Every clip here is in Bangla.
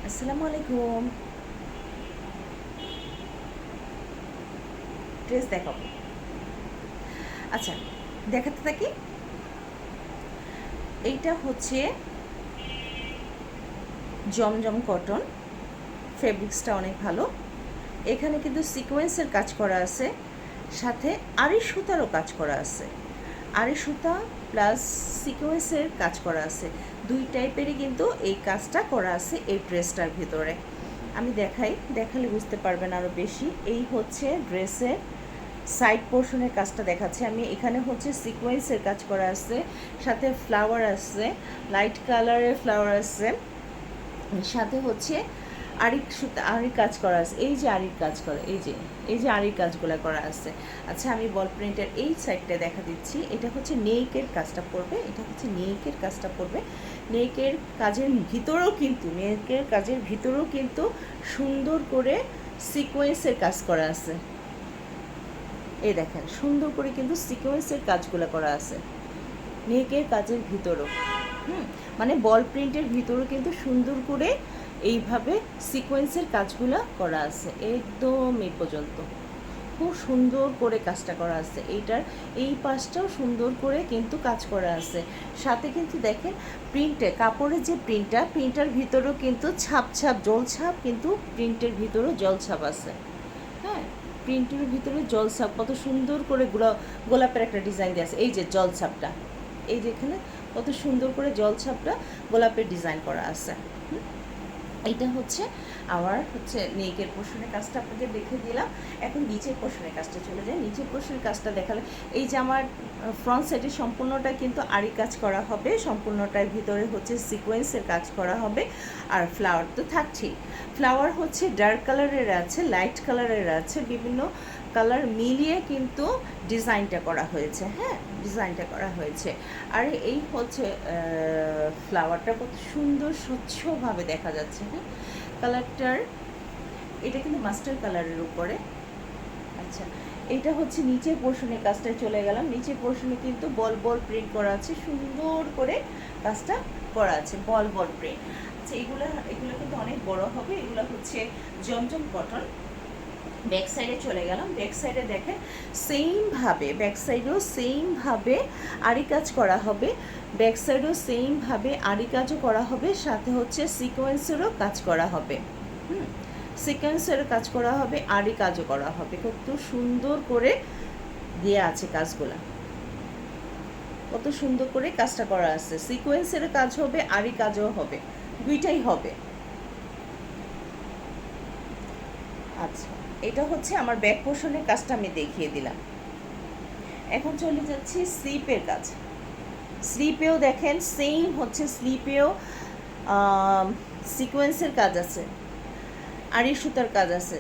আসসালামু আলাইকুম। ড্রেস দেখাবো। আচ্ছা, দেখাতে থাকি। এইটা হচ্ছে জমজম কটন। ফেব্রিক্সটা অনেক ভালো। এখানে কিন্তু সিকোয়েন্সের কাজ করা আছে, সাথে আড়ি সুতারও কাজ করা আছে। আড়ি সুতা প্লাস সিকোয়েন্সের কাজ করা আছে, দুই টাইপেরই কিন্তু এই কাজটা করা আছে এই ড্রেসটার ভিতরে। আমি দেখালে বুঝতে পারবেন আরও বেশি। এই হচ্ছে ড্রেসের সাইড পোর্শনের কাজটা দেখাচ্ছি আমি। এখানে হচ্ছে সিকোয়েন্সের কাজ করা আছে, সাথে ফ্লাওয়ার আছে, লাইট কালারের ফ্লাওয়ার আছে, সাথে হচ্ছে আড়ি সুতা আড়ির কাজ করা আছে। এই যে আড়ির কাজ করা, এই যে আড়ির কাজগুলো করা আছে। আচ্ছা, আমি বল প্রিন্টের এই সাইডটা দেখা দিচ্ছি। এটা হচ্ছে নেকের কাজটা পড়বে, নেকের কাজের ভিতরেও কিন্তু সুন্দর করে সিকোয়েন্সের কাজ করা আছে। এই দেখেন, সুন্দর করে কিন্তু সিকোয়েন্সের কাজগুলো করা আছে নেকের কাজের ভিতরও। মানে বল প্রিন্টের ভিতরও কিন্তু সুন্দর করে এইভাবে সিকোয়েন্সের কাজগুলো করা আছে একদম এই পর্যন্ত। খুব সুন্দর করে কাজটা করা আছে। এইটার এই পাশটাও সুন্দর করে কিন্তু কাজ করা আছে। সাথে কিন্তু দেখেন কাপড়ের যে প্রিন্টার ভিতরেও কিন্তু জলছাপ কিন্তু প্রিন্টের ভিতরেও জলছাপ আছে। হ্যাঁ, প্রিন্টের ভিতরে জলছাপ কত সুন্দর করে গোলাপের একটা ডিজাইন দেওয়া আছে। এই যে জলছাপটা, এই যে এখানে কত সুন্দর করে জলছাপটা গোলাপের ডিজাইন করা আছে। এইটা হচ্ছে আমার নেকের পোর্শনের কাজটা আপনাদের দেখে দিলাম। এখন নিচের পোর্শনের কাজটা চলে যায়। নিচের পোর্শনের কাজটা দেখালে এই যে আমার ফ্রন্ট সাইডে সম্পূর্ণটা কিন্তু আড়ি কাজ করা হবে, সম্পূর্ণটার ভিতরে হচ্ছে সিকোয়েন্সের কাজ করা হবে। আর ফ্লাওয়ার তো থাকছেই। ফ্লাওয়ার হচ্ছে ডার্ক কালারের আছে, লাইট কালারের আছে, বিভিন্ন কালার মিলিয়ে কিন্তু ডিজাইনটা করা হয়েছে। হ্যাঁ, ডিজাইনটা করা হয়েছে। আর এই হচ্ছে ফ্লাওয়ারটা কত সুন্দর স্বচ্ছভাবে দেখা যাচ্ছে। হ্যাঁ, কালারটার এটা কিন্তু মাস্টার কালারের উপরে। আচ্ছা, এটা হচ্ছে নিচের পোর্শনের কাজটায় চলে গেলাম। নিচের পোর্শনে কিন্তু বল প্রিন্ট করা আছে, সুন্দর করে কাজটা করা আছে বল প্রিন্ট। আচ্ছা, এগুলো কিন্তু অনেক বড় হবে। এগুলো হচ্ছে জমজম কটন। ব্যাক সাইডে চলে গেলাম। ব্যাক সাইডে দেখেন ব্যাক সাইডেও সেমভাবে আড়ি কাজ করা হবে, ব্যাক সাইডেও সেমভাবে আড়ি কাজও করা হবে, সাথে হচ্ছে সিকোয়েন্সেরও কাজ করা হবে। সিকোয়েন্সের কাজ করা হবে, আড়ি কাজও করা হবে। কত সুন্দর করে দেওয়া আছে কাজগুলা, কত সুন্দর করে কাজটা করা আছে। সিকোয়েন্সের কাজ হবে, আড়ি কাজও হবে, দুইটাই হবে। আচ্ছা, এটা হচ্ছে আমার ব্যাক পোর্শনের কাজটা আমি দেখিয়ে দিলাম। এখন চলে যাচ্ছি স্লিপের কাজ। স্লিপেও দেখেন স্লিপেও সিকোয়েন্সের কাজ আছে, আড়ি সুতার কাজ আছে।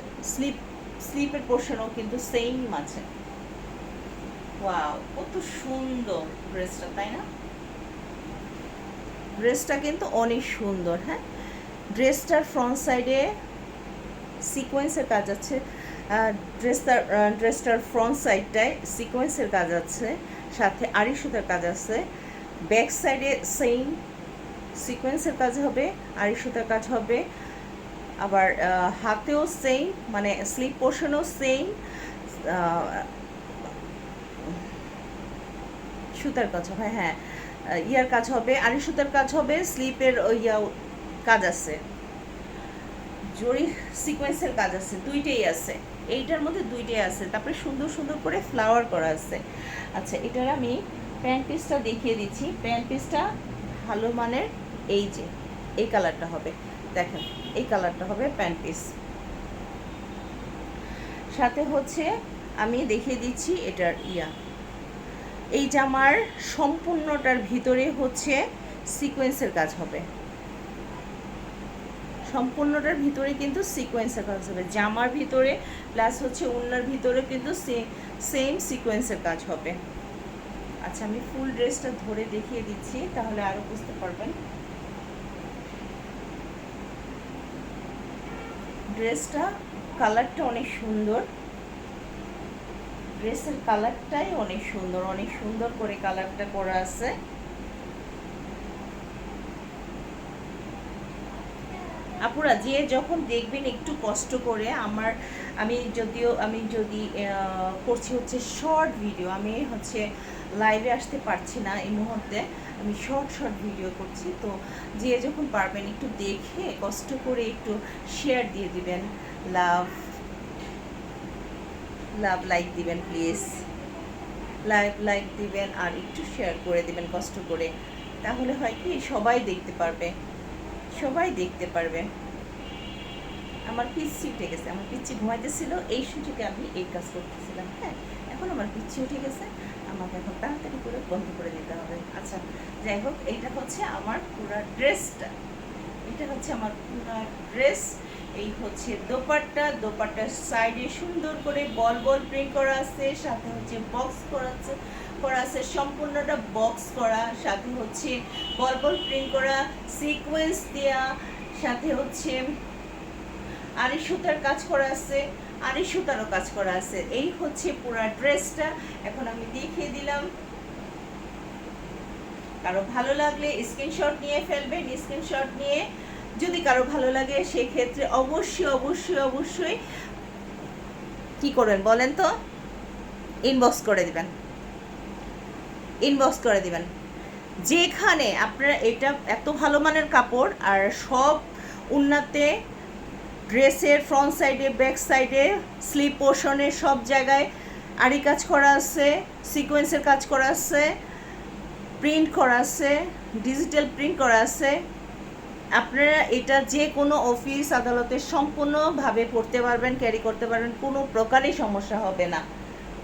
স্লিপের পোর্শনও কিন্তু সেম আছে। ওয়াও, কত সুন্দর ড্রেসটা, তাই না? ড্রেসটা কিন্তু অনেক সুন্দর। হ্যাঁ, ড্রেসটার ফ্রন্ট সাইডে সিকোয়েন্সের কাজ আছে। ড্রেসটার ফ্রন্ট সাইডটায় সিকোয়েন্সের কাজ আছে, সাথে আড়ি সুতার কাজ আছে। ব্যাক সাইডে সেম সিকোয়েন্সের কাজ হবে, আড়ি সুতার কাজ হবে। আবার হাতেও সেম, মানে স্লিপ পোর্শনও সেম সুতার কাজ হবে। হ্যাঁ, ইয়ার কাজ হবে, আড়ি সুতার কাজ হবে, স্লিপের কাজ আছে, জরি সিকোয়েন্সের কাজ আছে, দুইটাই আছে। এইটার মধ্যে দুইটাই আছে। তারপরে সুন্দর সুন্দর করে ফ্লাওয়ার করা আছে। আচ্ছা, এটার আমি প্যান্ট পিসটা দেখিয়ে দিচ্ছি। প্যান্ট পিসটা ভালো মানের, এই যে এই কালারটা হবে, দেখেন এই কালারটা হবে প্যান্ট পিস। সাথে হচ্ছে আমি দেখিয়ে দিচ্ছি এটার এই জামার সম্পূর্ণটার ভিতরে হচ্ছে সিকোয়েন্সের কাজ হবে, সম্পূর্ণটার ভিতরে কিন্তু সিকোয়েন্সের কাজ হবে। জামার ভিতরে প্লাস হচ্ছে ওড়নার ভিতরে কিন্তু সেম সিকোয়েন্সের কাজ হবে। আচ্ছা, আমি ফুল ড্রেসটা ধরে দেখিয়ে দিচ্ছি, তাহলে আরও বুঝতে পারবেন। ড্রেসটা কালারটা অনেক সুন্দর, ড্রেসের কালারটাই অনেক সুন্দর, অনেক সুন্দর করে কালারটা করা আছে। আপুরা যে যখন দেখবেন একটু কষ্ট করে আমি যদি করছি হচ্ছে শর্ট ভিডিও, আমি হচ্ছে লাইভে আসতে পারছি না এই মুহূর্তে, আমি শর্ট ভিডিও করছি। তো যে যখন পারবেন একটু দেখে কষ্ট করে একটু শেয়ার দিয়ে দিবেন, লাভ লাইক দিবেন প্লিজ, লাইক দিবেন আর একটু শেয়ার করে দিবেন কষ্ট করে। তাহলে হয় কি সবাই দেখতে পারবে। আমার পিচ্ছি উঠে গেছে, আমার পিচ্ছি ঘুমাইতেছিল, এই সুযোগে আমি এই কাজ করতেছিলাম। হ্যাঁ, এখন আমার পিচ্ছি উঠে গেছে, আমাকে এখন তাড়াতাড়ি করে বন্ধ করে দিতে হবে। আচ্ছা, যাই হোক, এইটা হচ্ছে আমার পুরা ড্রেসটা, ড্রেস। এই হচ্ছে দোপাট্টার সাইডে সুন্দর করে বল প্রিন্ট করা আছে, সাথে হচ্ছে বক্স করা আছে, সম্পূর্ণটা বক্স করা, সাথে হচ্ছে বল প্রিন্ট করা, সিকোয়েন্স দেয়া, সাথে হচ্ছে আড়ি সুতার কাজ করা আছে, আড়ি সুতারও কাজ করা আছে। এই হচ্ছে পুরা ড্রেসটা। এখন আমি দেখিয়ে দিলাম, কারো ভালো লাগলে স্ক্রিনশট নিয়ে ফেলবেন। স্ক্রিনশট নিয়ে যদি কারো ভালো লাগে সেক্ষেত্রে অবশ্যই কি করবেন বলেন তো, ইনবক্স করে দিবেন। যেখানে আপনারা, এটা এত ভালো মানের কাপড়, আর সব উন্নাতে ড্রেসের ফ্রন্ট সাইডে, ব্যাক সাইডে, স্লিপ পোর্শনে সব জায়গায় আড়ি কাজ করা আছে, সিকোয়েন্সের কাজ করা আছে, প্রিন্ট করা আছে, ডিজিটাল প্রিন্ট করা আছে। আপনারা এটা যে কোনো অফিস আদালতে সম্পূর্ণভাবে পড়তে পারবেন, ক্যারি করতে পারবেন, কোনো প্রকারই সমস্যা হবে না,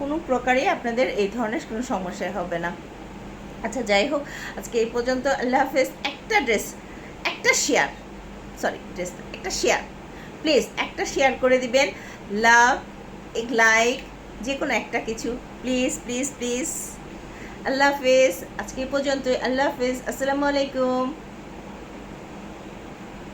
কোনো প্রকারই আপনাদের এই ধরনের কোনো সমস্যা হবে না। আচ্ছা, যাই হোক, আজকে এই পর্যন্ত। আল্লাহ হাফেজ। একটা শেয়ার প্লিজ, একটা শেয়ার করে দিবেন, লাইক যে কোনো একটা কিছু প্লিজ। আল্লাহ হাফেজ। আজকে এই পর্যন্ত। আল্লাহ হাফেজ। আসসালামু আলাইকুম।